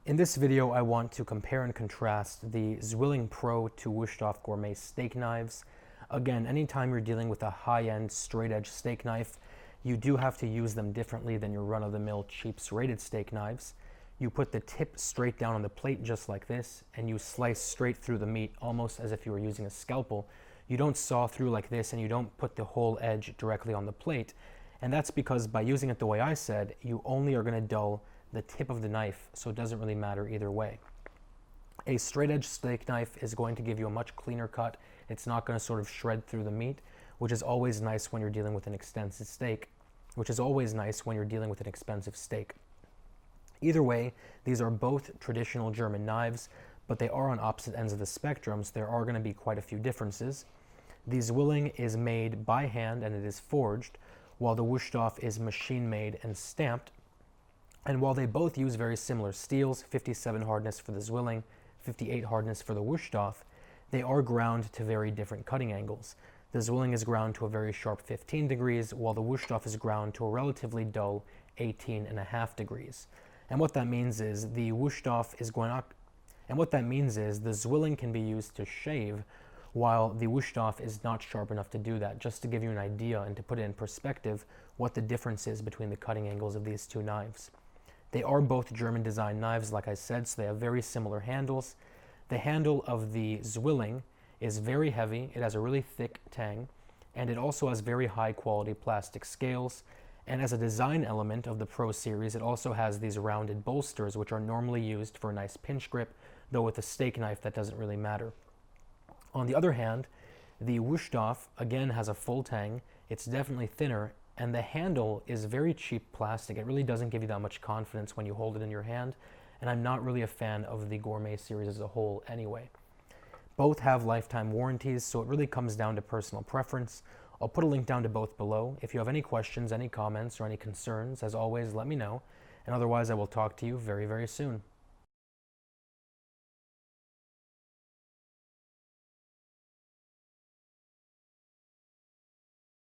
In this video, I want to compare and contrast the Zwilling Pro to Wusthof Gourmet Steak Knives. Again, anytime you're dealing with a high-end straight-edge steak knife, you do have to use them differently than your run-of-the-mill cheap serrated steak knives. You put the tip straight down on the plate just like this, and you slice straight through the meat almost as if you were using a scalpel. You don't saw through like this, and you don't put the whole edge directly on the plate. And that's because by using it the way I said, you only are going to dull the tip of the knife, so it doesn't really matter either way. A straight edge steak knife is going to give you a much cleaner cut. It's not going to sort of shred through the meat, which is always nice when you're dealing with an expensive steak, Either way, these are both traditional German knives, but they are on opposite ends of the spectrum, so there are going to be quite a few differences. The Zwilling is made by hand and it is forged, while the Wusthof is machine made and stamped. And while they both use very similar steels, 57 hardness for the Zwilling, 58 hardness for the Wusthof, they are ground to very different cutting angles. The Zwilling is ground to a very sharp 15 degrees, while the Wusthof is ground to a relatively dull 18.5 degrees. And what that means is the Zwilling can be used to shave, while the Wusthof is not sharp enough to do that, just to give you an idea and to put it in perspective what the difference is between the cutting angles of these two knives. They are both German design knives, like I said, so they have very similar handles. The handle of the Zwilling is very heavy, it has a really thick tang, and it also has very high quality plastic scales. And as a design element of the Pro series, it also has these rounded bolsters, which are normally used for a nice pinch grip, though with a steak knife that doesn't really matter. On the other hand, the Wusthof again has a full tang, it's definitely thinner, and the handle is very cheap plastic. It really doesn't give you that much confidence when you hold it in your hand, and I'm not really a fan of the Gourmet series as a whole anyway. Both have lifetime warranties, so it really comes down to personal preference. I'll put a link down to both below. If you have any questions, any comments, or any concerns, as always, let me know, and otherwise I will talk to you very, very soon.